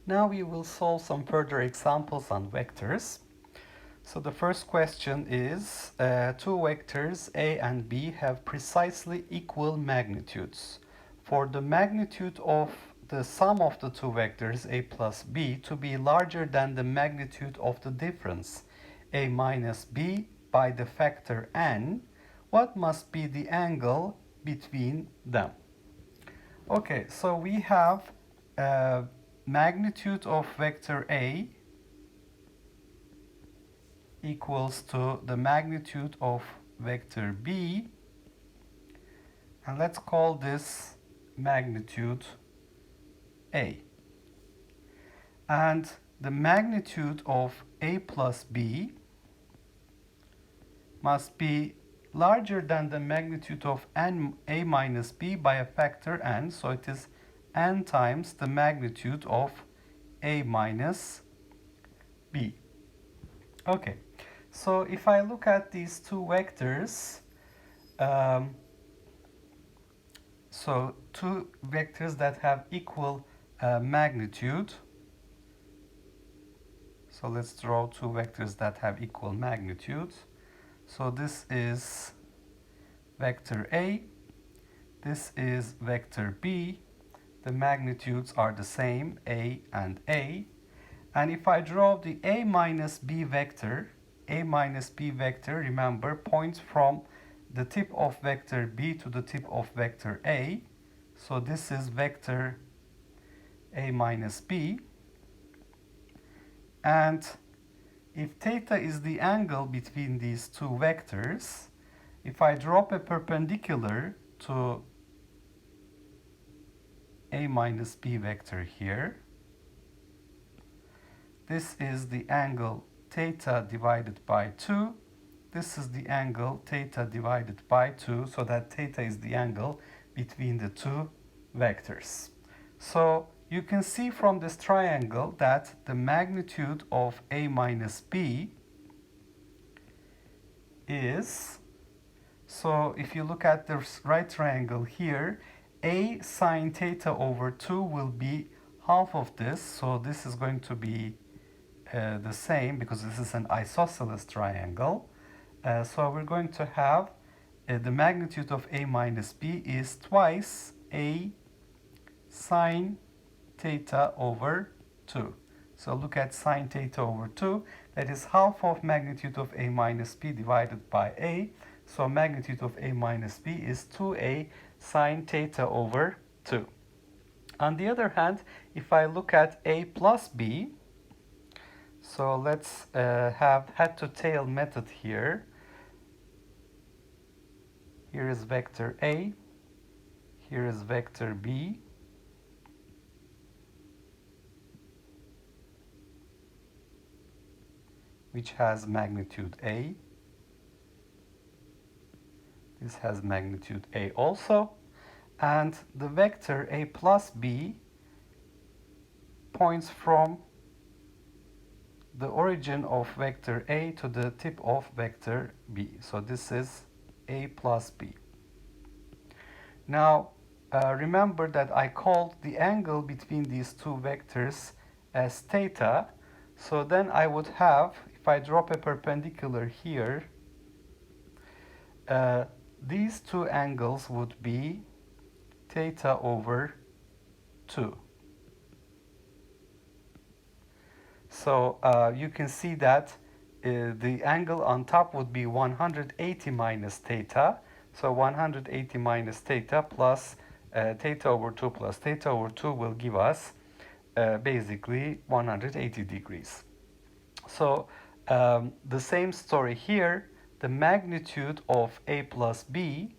Now we will solve some further examples on vectors. So the first question is, two vectors A and B have precisely equal magnitudes. For the magnitude of the sum of the two vectors A plus B to be larger than the magnitude of the difference A minus B by the factor n, what must be the angle between them? Okay, so we have magnitude of vector A equals to the magnitude of vector B, and let's call this magnitude A. And the magnitude of A plus B must be larger than the magnitude of A minus B by a factor n, so it is n times the magnitude of A minus B. Okay, so if I look at these two vectors, so two vectors that have equal magnitude. So let's draw two vectors that have equal magnitude. So this is vector A, this is vector B. The magnitudes are the same, A and A. And if I draw the A minus B vector, remember, points from the tip of vector B to the tip of vector A. So this is vector A minus B. And if theta is the angle between these two vectors, if I drop a perpendicular to A minus B vector here, this is the angle theta divided by 2. This is the angle theta divided by 2, so that theta is the angle between the two vectors. So you can see from this triangle that the magnitude of A minus B is, so if you look at the right triangle here, A sine theta over 2 will be half of this, so this is going to be the same because this is an isosceles triangle. So we're going to have the magnitude of A minus B is twice A sine theta over 2. So look at sine theta over 2. That is half of magnitude of A minus B divided by A. So magnitude of A minus B is 2A sine theta over 2. On the other hand, if I look at A plus B, so let's have head to tail method here. Here is vector A, here is vector B. Which has magnitude A. This has magnitude A also. And the vector A plus B points from the origin of vector A to the tip of vector B. So this is A plus B. Now remember that I called the angle between these two vectors as theta. So then I would have, if I drop a perpendicular here, these two angles would be theta over 2. So you can see that the angle on top would be 180 minus theta. So 180 minus theta plus theta over 2 plus theta over 2 will give us basically 180 degrees. So the same story here, the magnitude of A plus B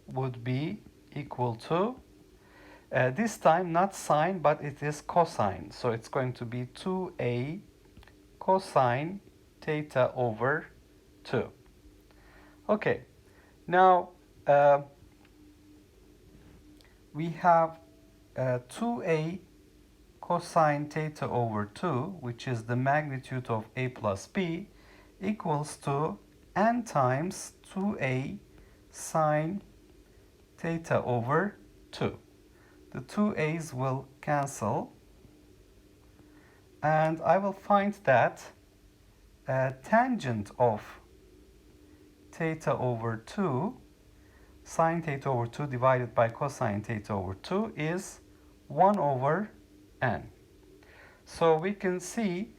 would be equal to, this time not sine, but it is cosine. So it's going to be 2A cosine theta over 2. Okay, now we have 2A cosine theta over 2, which is the magnitude of A plus B, equals to n times 2A sine theta over 2. The two a's will cancel, and I will find that tangent of theta over 2, sine theta over 2 divided by cosine theta over 2 is 1 over n. So we can see,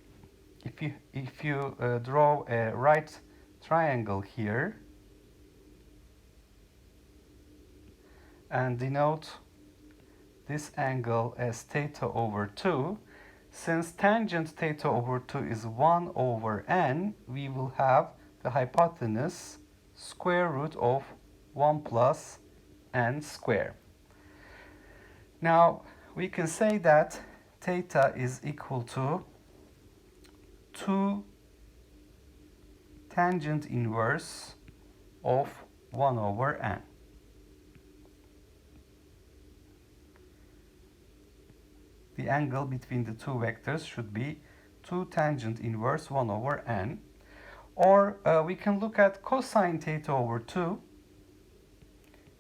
if you draw a right triangle here and denote this angle as theta over 2, since tangent theta over 2 is 1 over n, we will have the hypotenuse square root of 1 plus n square. Now we can say that theta is equal to 2 tangent inverse of 1 over n. The angle between the two vectors should be 2 tangent inverse 1 over n. Or we can look at cosine theta over 2.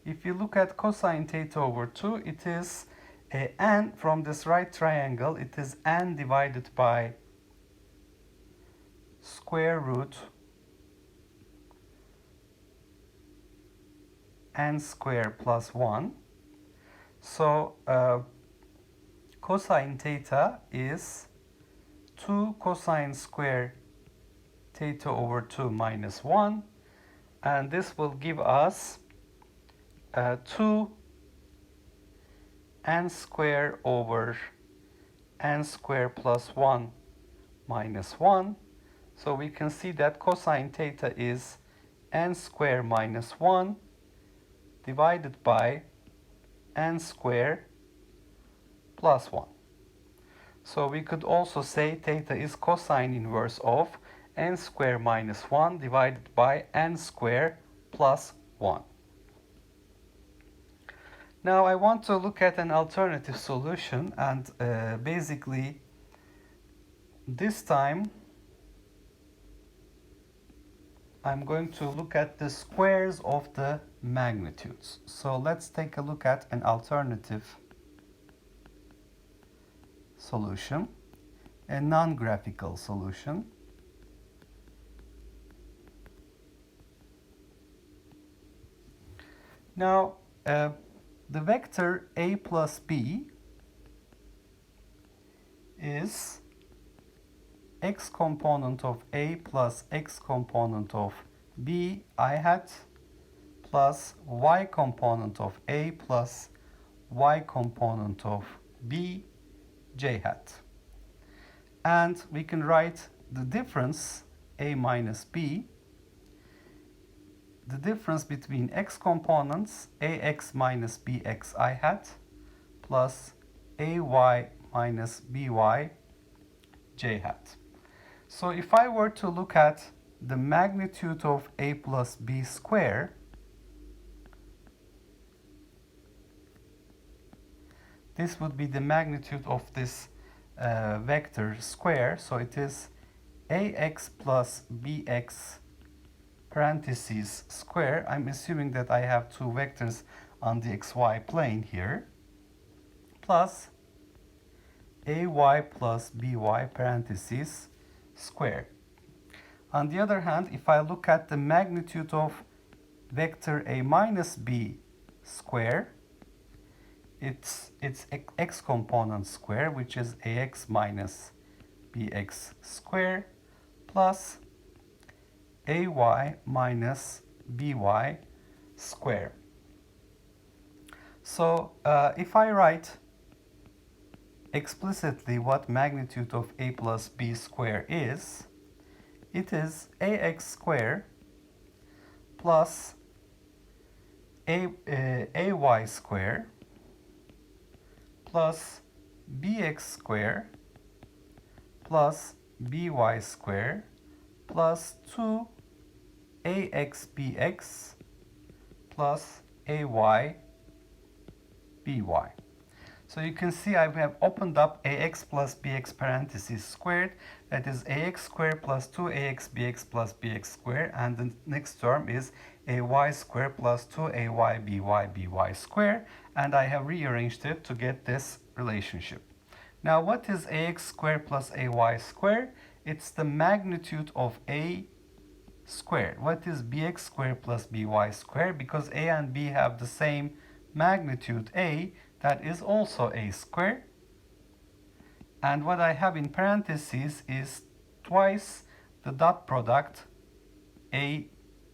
If you look at cosine theta over 2, it is n from this right triangle. It is n divided by square root n square plus 1. So cosine theta is 2 cosine square theta over 2 minus 1, and this will give us 2 n square over n square plus 1 minus 1. So we can see that cosine theta is n square minus 1 divided by n square plus 1. So we could also say theta is cosine inverse of n square minus 1 divided by n square plus 1. Now I want to look at an alternative solution, and basically this time I'm going to look at the squares of the magnitudes. So let's take a look at an alternative solution, a non-graphical solution. Now the vector a plus b is x component of a plus x component of b I hat plus y component of a plus y component of b j hat. And we can write the difference a minus b, the difference between x components ax minus bx I hat plus ay minus by j hat. So if I were to look at the magnitude of a plus b square, this would be the magnitude of this vector square. So it is ax plus bx parentheses square. I'm assuming that I have two vectors on the xy plane here, plus ay plus by parentheses square. On the other hand, if I look at the magnitude of vector a minus b square, it's x component square, which is ax minus bx square plus ay minus by square. So if I write explicitly what magnitude of a plus b square is, it is ax square plus ay square plus bx square plus by square plus 2 ax bx plus ay by. So you can see I have opened up ax plus bx parentheses squared, that is ax squared plus 2ax bx plus bx squared, and the next term is ay squared plus 2ay by squared, and I have rearranged it to get this relationship. Now what is ax squared plus ay squared? It's the magnitude of a squared. What is bx squared plus by squared? Because a and b have the same magnitude a, that is also a squared. And what I have in parentheses is twice the dot product a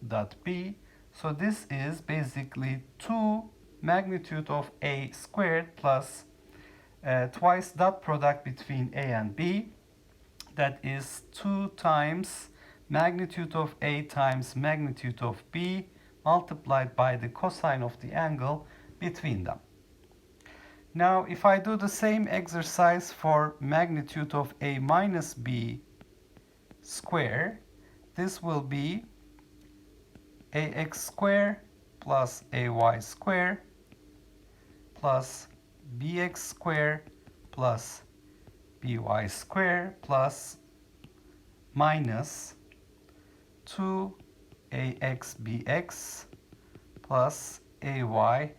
dot b. So this is basically 2 magnitude of a squared plus twice dot product between a and b. That is 2 times magnitude of a times magnitude of b multiplied by the cosine of the angle between them. Now, if I do the same exercise for magnitude of a minus b square, this will be ax squared plus ay squared plus bx squared plus by squared plus minus 2ax bx plus ay by.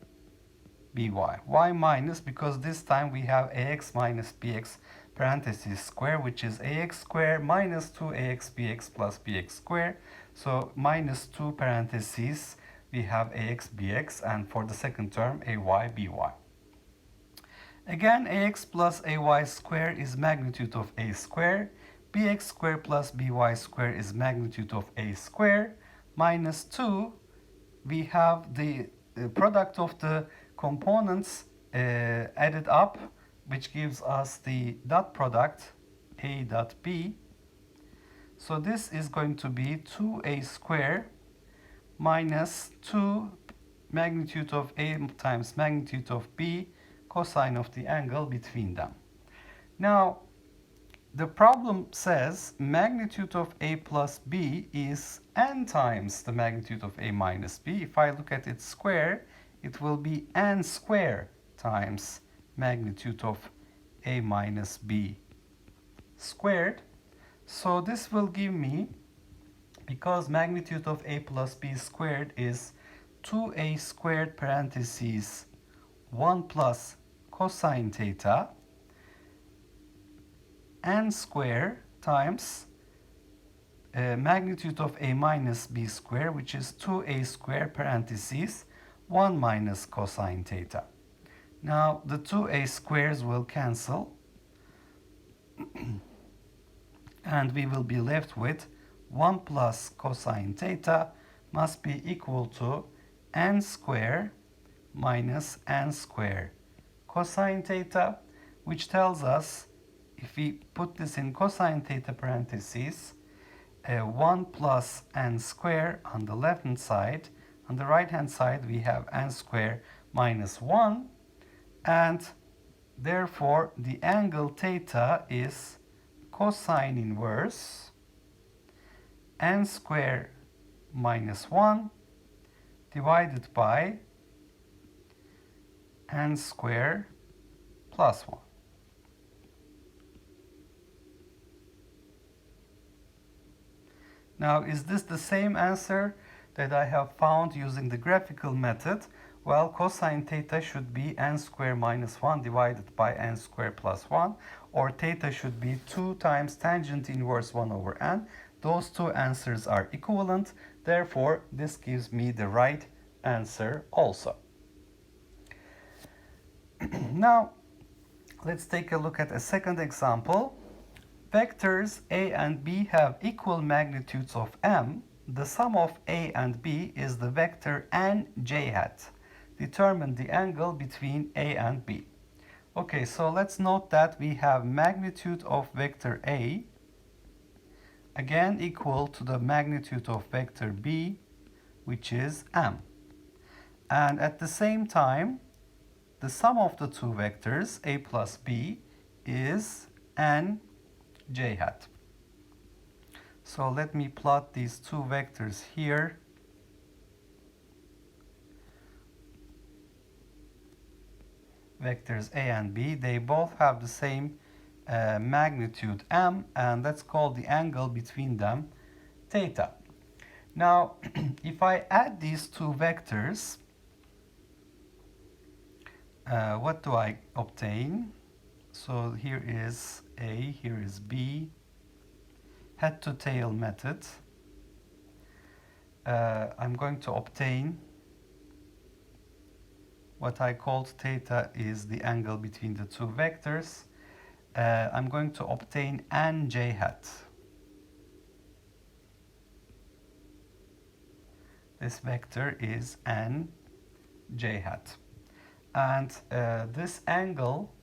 Why minus? Because this time we have ax minus bx parentheses square, which is ax squared minus 2ax bx plus bx squared. So minus 2 parentheses, we have ax bx, and for the second term ay by. Again, ax plus ay squared is magnitude of a squared. Bx squared plus by squared is magnitude of a squared. Minus 2, we have the product of the components added up, which gives us the dot product a dot b. So this is going to be 2a squared minus 2 magnitude of a times magnitude of b cosine of the angle between them. Now, the problem says magnitude of a plus b is n times the magnitude of a minus b. If I look at its square, it will be n squared times magnitude of a minus b squared. So this will give me, because magnitude of a plus b squared is 2a squared parentheses 1 plus cosine theta, n squared times magnitude of a minus b squared, which is 2a squared parentheses 1 minus cosine theta. Now the 2a squares will cancel and we will be left with 1 plus cosine theta must be equal to n squared minus n squared cosine theta, which tells us, if we put this in cosine theta parentheses, 1 plus n squared on the left hand side. On the right hand side we have n squared minus 1, and therefore the angle theta is cosine inverse n squared minus 1 divided by n squared plus 1. Now, is this the same answer that I have found using the graphical method? Well, cosine theta should be n squared minus 1 divided by n squared plus 1, or theta should be 2 times tangent inverse 1 over n. Those two answers are equivalent. Therefore, this gives me the right answer also. Now, let's take a look at a second example. Vectors a and b have equal magnitudes of m. The sum of a and b is the vector n j hat. Determine the angle between a and b. Okay, so let's note that we have magnitude of vector a, again equal to the magnitude of vector b, which is m. And at the same time, the sum of the two vectors a plus b is n j hat. So let me plot these two vectors here. Vectors a and b, they both have the same magnitude m, and let's call the angle between them theta. Now, if I add these two vectors, What do I obtain? So here is A, here is B. Head to tail method. I'm going to obtain what I called theta is the angle between the two vectors. I'm going to obtain n j hat. This vector is n j hat. And this angle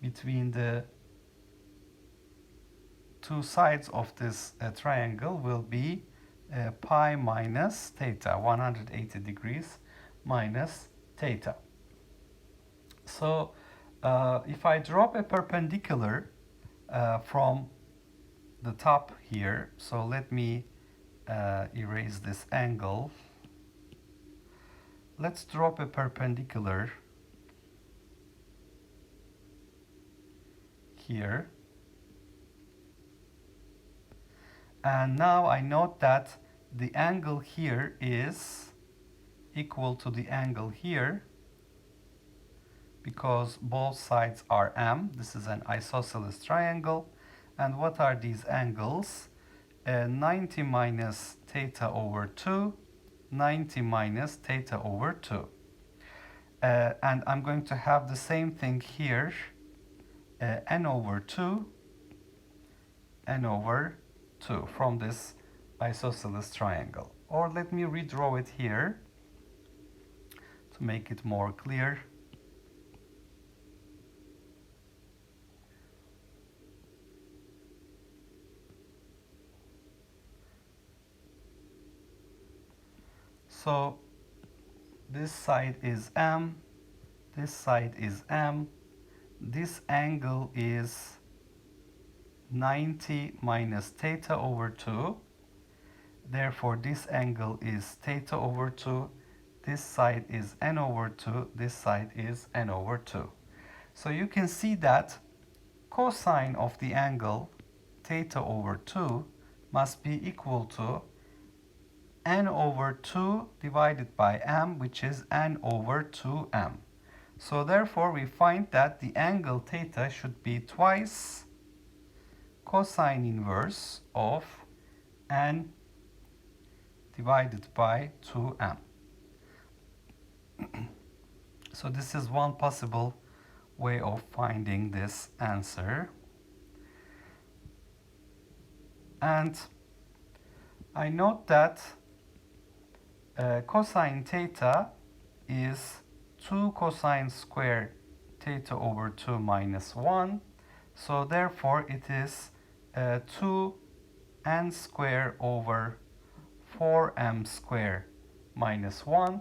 between the two sides of this triangle will be pi minus theta, 180 degrees minus theta. So if I drop a perpendicular from the top here, so let me erase this angle. Let's drop a perpendicular here. And now I note that the angle here is equal to the angle here because both sides are m. This is an isosceles triangle. And what are these angles? 90 minus theta over 2, 90 minus theta over 2. And I'm going to have the same thing here, n over 2, n over 2 from this isosceles triangle. Or let me redraw it here to make it more clear. So this side is m, this side is m, this angle is 90 minus theta over 2. Therefore, this angle is theta over 2. This side is n over 2. This side is n over 2. So you can see that cosine of the angle theta over 2 must be equal to n over 2 divided by m, which is n over 2m. So therefore, we find that the angle theta should be twice cosine inverse of n divided by 2m. So this is one possible way of finding this answer. And I note that cosine theta is 2 cosine squared theta over 2 minus 1. So therefore it is 2n squared over 4m squared minus 1,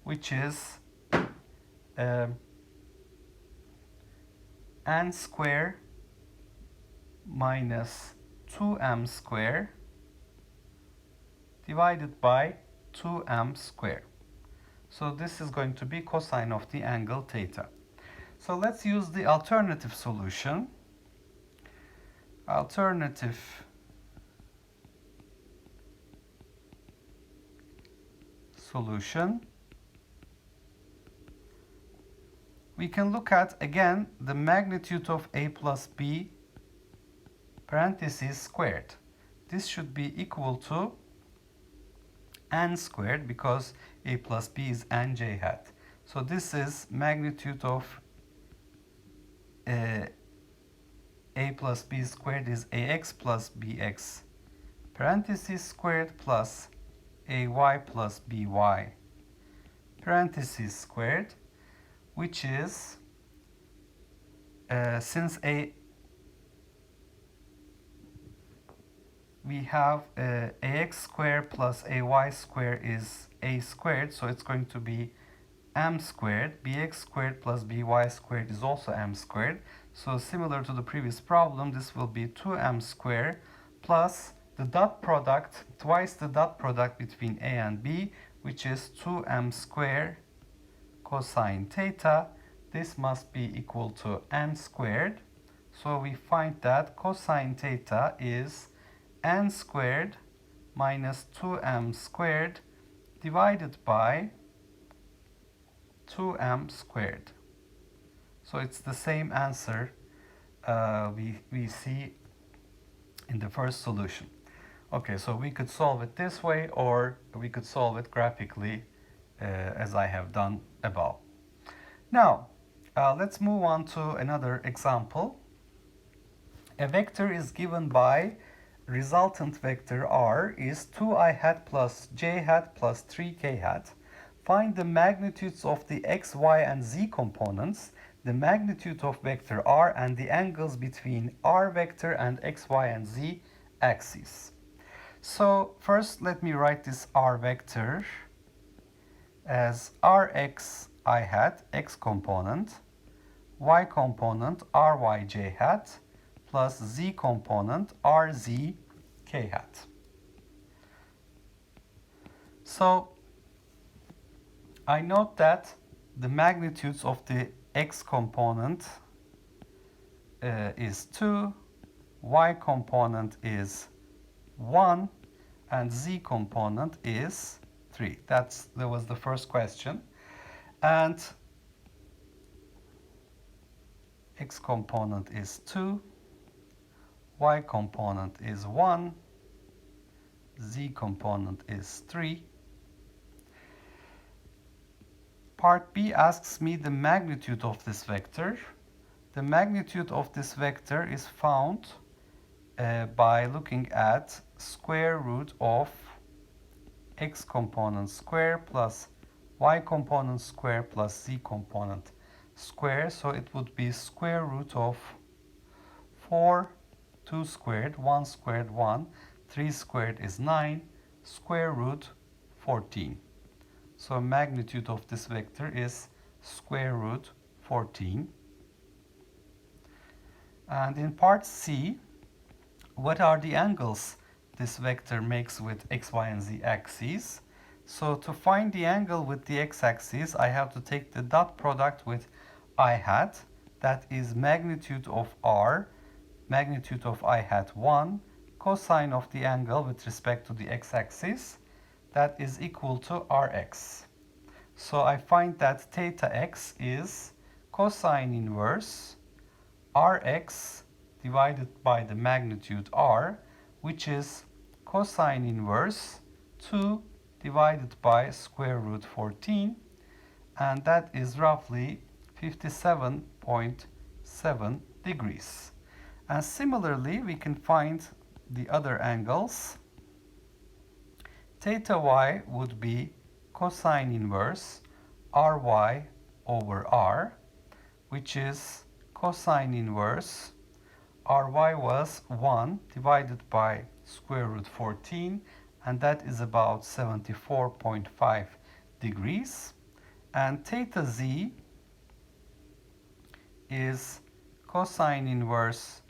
which is n squared minus 2m squared divided by 2m squared. So this is going to be cosine of the angle theta. So let's use the alternative solution. Alternative solution. We can look at again the magnitude of a plus b parentheses squared. This should be equal to n squared because a plus b is n j hat. So this is magnitude of a plus b squared is ax plus bx parentheses squared plus ay plus by parentheses squared, which is since we have ax squared plus ay squared is a squared, so it's going to be m squared. Bx squared plus by squared is also m squared. So similar to the previous problem, this will be 2m squared plus the dot product, twice the dot product between a and b, which is 2m squared cosine theta. This must be equal to n squared. So we find that cosine theta is n squared minus 2m squared divided by 2m squared. So it's the same answer we see in the first solution. Okay, so we could solve it this way, or we could solve it graphically as I have done above. Now, let's move on to another example. A vector is given by resultant vector r is 2i hat plus j hat plus 3k hat. Find the magnitudes of the x, y, and z components, the magnitude of vector r, and the angles between r vector and x, y, and z axes. So first let me write this r vector as rx I hat, x component, y component ryj hat, plus z component rz k hat. So I note that the magnitudes of the x component is 2, y component is 1, and z component is 3. That was the first question. And x component is 2, y component is 1, z component is 3. Part B asks me the magnitude of this vector. The magnitude of this vector is found by looking at square root of x component square plus y component square plus z component square. So it would be square root of 4, 2 squared, 1 squared, 1, 3 squared is 9, square root 14. So magnitude of this vector is square root 14. And in part C, what are the angles this vector makes with x, y, and z axes? So to find the angle with the x-axis, I have to take the dot product with I hat. That is magnitude of r, magnitude of I hat 1, cosine of the angle with respect to the x-axis. That is equal to rx. So I find that theta x is cosine inverse rx divided by the magnitude r, which is cosine inverse 2 divided by square root 14, and that is roughly 57.7 degrees. And similarly, we can find the other angles. Theta y would be cosine inverse ry over r, which is cosine inverse ry was 1 divided by square root 14, and that is about 74.5 degrees. And theta z is cosine inverse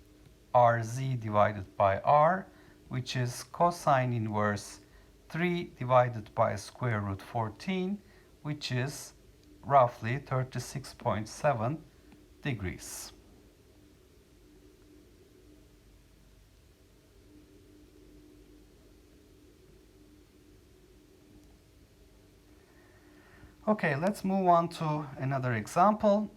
rz divided by r, which is cosine inverse 3 divided by square root 14, which is roughly 36.7 degrees. Okay, let's move on to another example.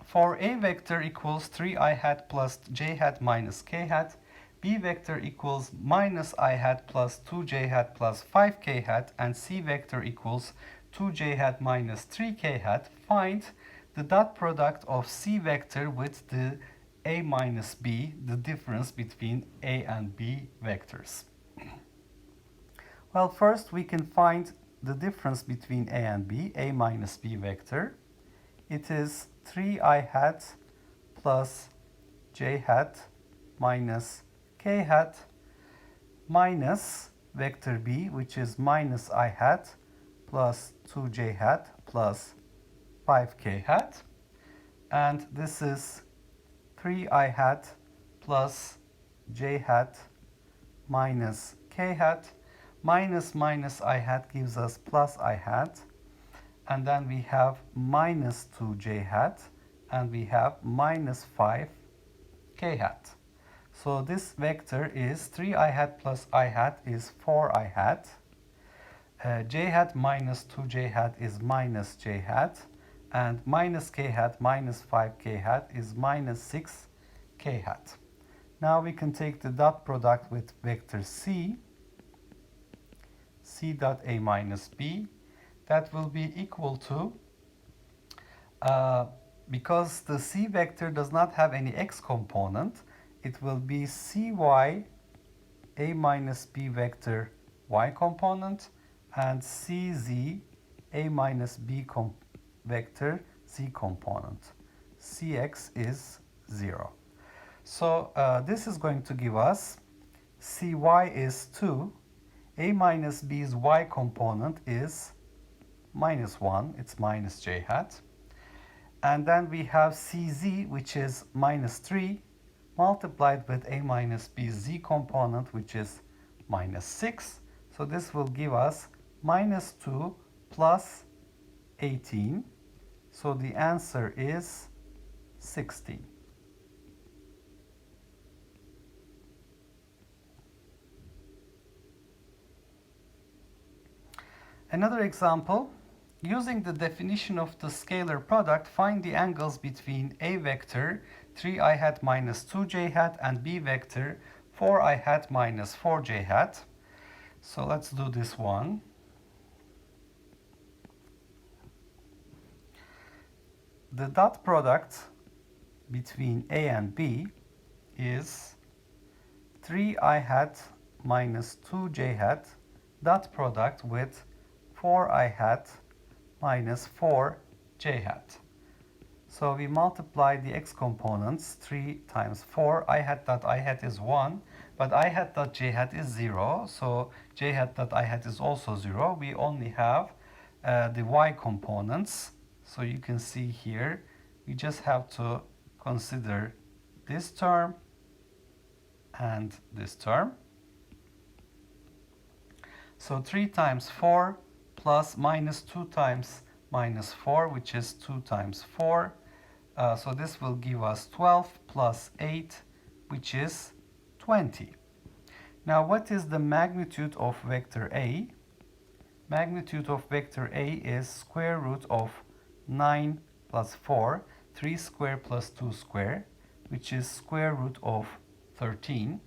For a vector equals 3i hat plus j hat minus k hat, b vector equals minus I hat plus 2j hat plus 5k hat, and c vector equals 2j hat minus 3k hat, find the dot product of c vector with the a minus b, the difference between a and b vectors. Well, first we can find the difference between a and b, a minus b vector. It is 3i hat plus j hat minus k hat minus vector b, which is minus I hat plus 2j hat plus 5k hat. And this is 3i hat plus j hat minus k hat. Minus minus I hat gives us plus I hat. And then we have minus 2j hat. And we have minus 5k hat. So this vector is 3i hat plus I hat is 4i hat. j hat minus 2j hat is minus j hat, and minus k hat minus 5k hat is minus 6k hat. Now we can take the dot product with vector c dot a minus b. That will be equal to, because the c vector does not have any x component, it will be cy a minus b vector y component and cz a minus b vector z component. Cx is 0. So this is going to give us cy is 2, a minus b's y component is minus 1, it's minus j hat. And then we have cz, which is minus 3, multiplied with a minus b z component, which is minus 6. So this will give us minus 2 plus 18. So the answer is 16. Another example, using the definition of the scalar product, find the angles between a vector 3i hat minus 2j hat and b vector 4i hat minus 4j hat. So let's do this one. The dot product between a and b is 3i hat minus 2j hat dot product with 4i hat minus 4j hat. So we multiply the x components, 3 times 4, I hat dot I hat is 1, but I hat dot j hat is 0, so j hat dot I hat is also 0. We only have the y components, so you can see here, we just have to consider this term and this term. So 3 times 4 plus minus 2 times minus 4, which is 2 times 4. So this will give us 12 plus 8, which is 20. Now what is the magnitude of vector A? Magnitude of vector A is square root of 9 plus 4, 3 square plus 2 square, which is square root of 13.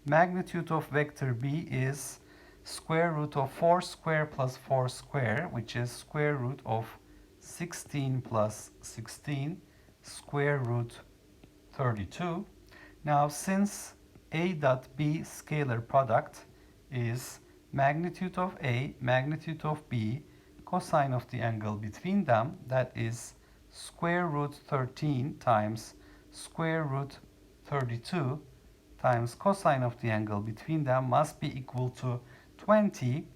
Magnitude of vector B is square root of 4 square plus 4 square, which is square root of 16 plus 16, square root 32. Now since A dot B scalar product is magnitude of A, magnitude of B, cosine of the angle between them, that is square root 13 times square root 32 times cosine of the angle between them must be equal to 20.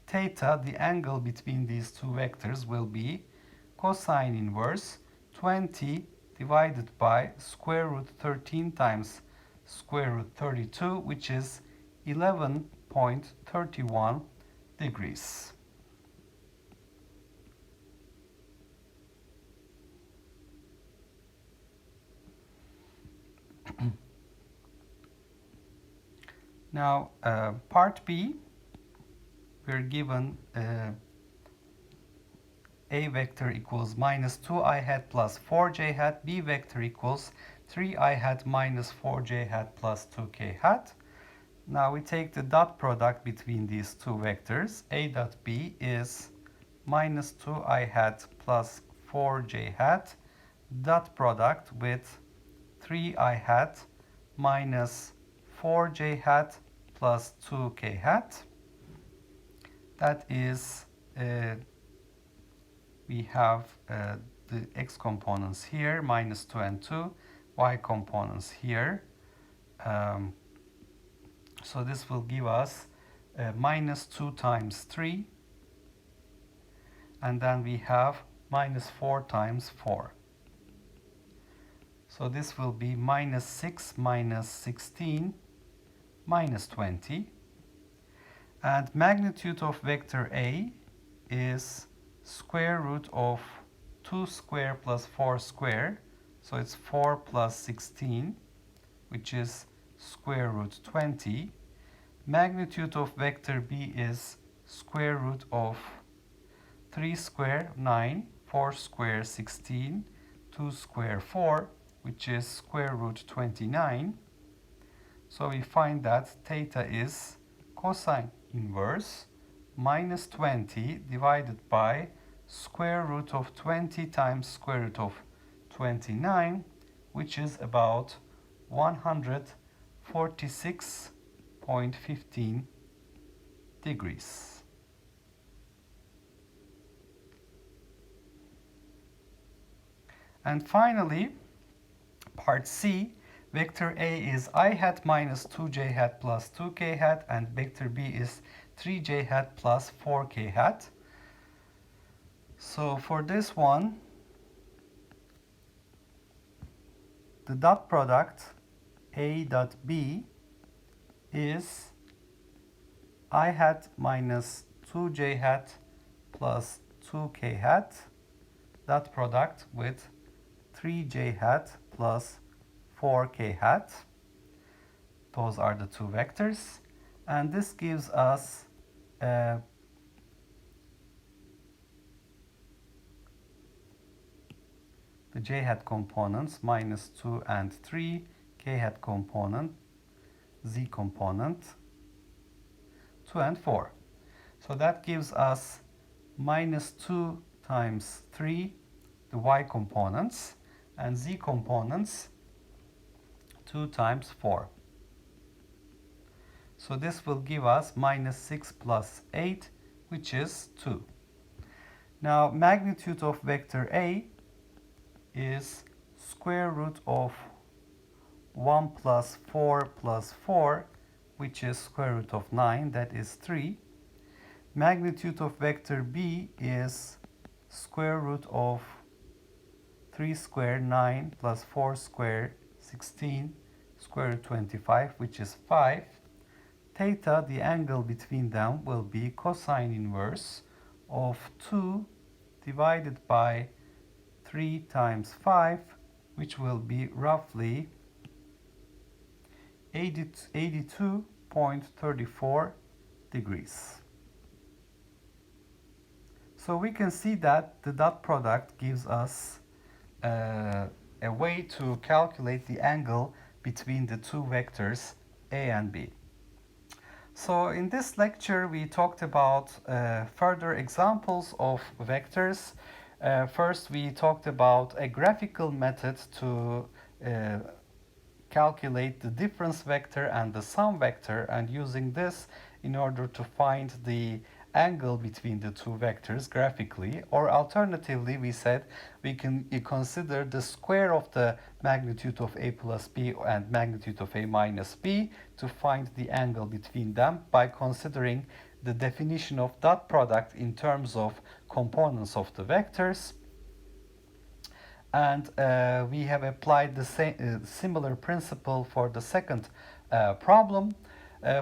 Theta, the angle between these two vectors, will be cosine inverse 20 divided by square root 13 times square root 32, which is 11.31 degrees. Now, part B, we're given A vector equals minus 2i hat plus 4j hat, B vector equals 3i hat minus 4j hat plus 2k hat. Now we take the dot product between these two vectors. A dot B is minus 2i hat plus 4j hat dot product with 3i hat minus 4j hat plus 2k hat. That is, we have the x components here, minus 2 and 2, y components here. So this will give us minus 2 times 3, and then we have minus 4 times 4. So this will be minus 6 minus 16 minus 20. And magnitude of vector A is square root of 2 square plus 4 square. So it's 4 plus 16, which is square root 20. Magnitude of vector B is square root of 3 square 9, 4 square 16, 2 square 4, which is square root 29. So we find that theta is cosine inverse minus 20 divided by square root of 20 times square root of 29, which is about 146.15 degrees. And finally, part C, vector A is I hat minus 2j hat plus 2k hat, and vector B is 3j hat plus 4k hat. So for this one, the dot product A dot B is I hat minus 2j hat plus 2k hat, dot product with 3j hat plus 4k hat. Those are the two vectors, and this gives us the j hat components minus 2 and 3, k hat component, z component 2 and 4. So that gives us minus 2 times 3, the y components, and z components 2 times 4. So this will give us minus 6 plus 8, which is 2. Now magnitude of vector A is square root of 1 plus 4 plus 4, which is square root of 9, that is 3. Magnitude of vector B is square root of 3 square 9 plus 4 square 16 square root 25, which is 5. Theta, the angle between them, will be cosine inverse of 2 divided by 3 times 5, which will be roughly 82.34 degrees. So we can see that the dot product gives us a way to calculate the angle between the two vectors A and B. So in this lecture we talked about further examples of vectors. First we talked about a graphical method to calculate the difference vector and the sum vector, and using this in order to find the angle between the two vectors graphically. Or alternatively, we said we can consider the square of the magnitude of A plus B and magnitude of A minus B to find the angle between them by considering the definition of dot product in terms of components of the vectors. And we have applied the same similar principle for the second problem.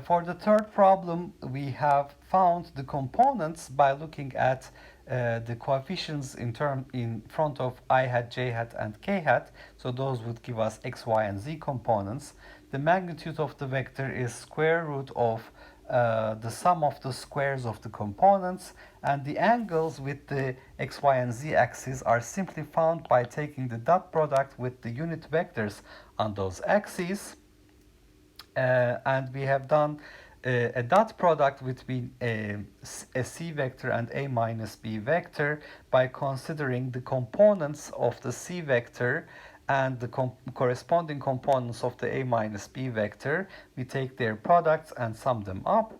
For the third problem, we have found the components by looking at the coefficients in front of I hat, j hat, and k hat. So those would give us x, y, and z components. The magnitude of the vector is square root of the sum of the squares of the components, and the angles with the x, y, and z axes are simply found by taking the dot product with the unit vectors on those axes. And we have done a dot product between a c vector and a minus b vector by considering the components of the c vector and the corresponding components of the a minus b vector. We take their products and sum them up.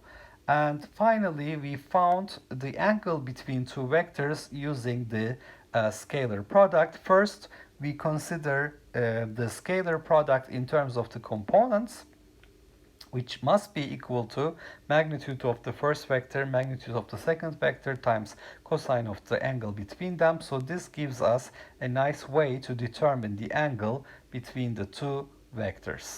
And finally, we found the angle between two vectors using the scalar product. First, we consider the scalar product in terms of the components, which must be equal to magnitude of the first vector, magnitude of the second vector times cosine of the angle between them. So this gives us a nice way to determine the angle between the two vectors.